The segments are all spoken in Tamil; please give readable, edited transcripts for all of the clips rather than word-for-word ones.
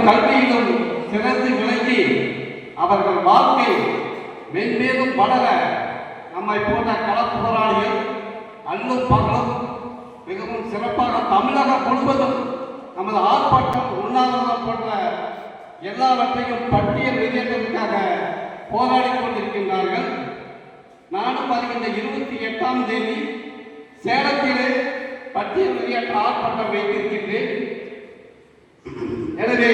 கல்வியிலும் சிறந்து விளங்கி அவர்கள் வாழ்க்கை மென்மேலும் வளர நம்மை போன்ற கள போராளிகள் அல்லும் பகலும் மிகவும் சிறப்பாக தமிழகம் முழுவதும் நமது ஆர்ப்பாட்டம் உண்ணாவிரதம் போன்ற எல்லாவற்றையும் பட்டியல் வெளியேற்றத்திற்காக போராடி கொண்டிருக்கின்றார்கள். நானும் வருகின்ற 28ஆம் தேதி சேலத்திலே பட்டியல் வெளியேற்ற ஆர்ப்பாட்டம் வைத்திருக்கின்றேன். எனவே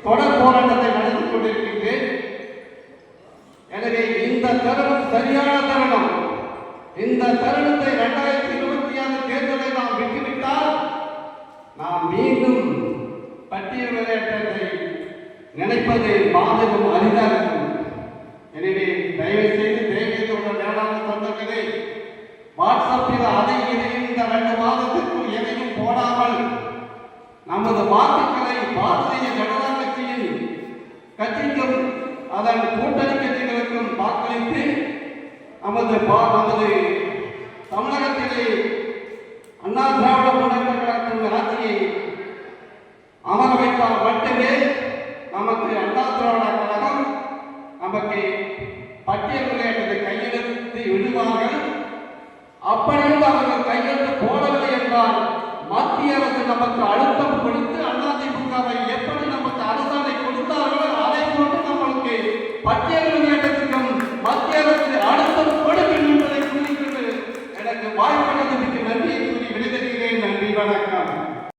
தொடர் போராட்டத்தை நடத்தி கொண்டிருக்கின்றேன். எனவே இந்த தருணம் சரியான தருணம். இந்த தருணத்தை 2026 தேர்தலை நாம் விட்டுவிட்டால் நாம் மீண்டும் பட்டியல் வெளியேற்றத்தை நினைப்பது பாதகம் அரிதாக இருக்கும். எனவே தயவு செய்து உள்ள வேளாண் சொந்தங்களே, வாட்ஸ்அப்பில் அதை இதையும் இந்த 2 மாதத்திற்குள் எதையும் போடாமல் நமது வாக்குகளை பாரதிய ஜனதா கட்சிக்கும் அதன் கூட்டணி கட்சிகளுக்கும் வாக்களித்து நமது தமிழகத்திலே அண்ணா திராவிட முன்னேற்ற கழகத்தின் ஆட்சியை அமர வைத்தால் மட்டுமே நமக்கு அண்ணா திராவிட கழகம் நமக்கு பட்டியல் வெளியேற்றத்தை கையெழுத்து விடுவார்கள். அப்படியும் அவர்கள் கையெழுத்து போடவில்லை என்றால் மத்திய அரசு நமக்கு அழுத்தம் கொடுத்து அதிமுகவை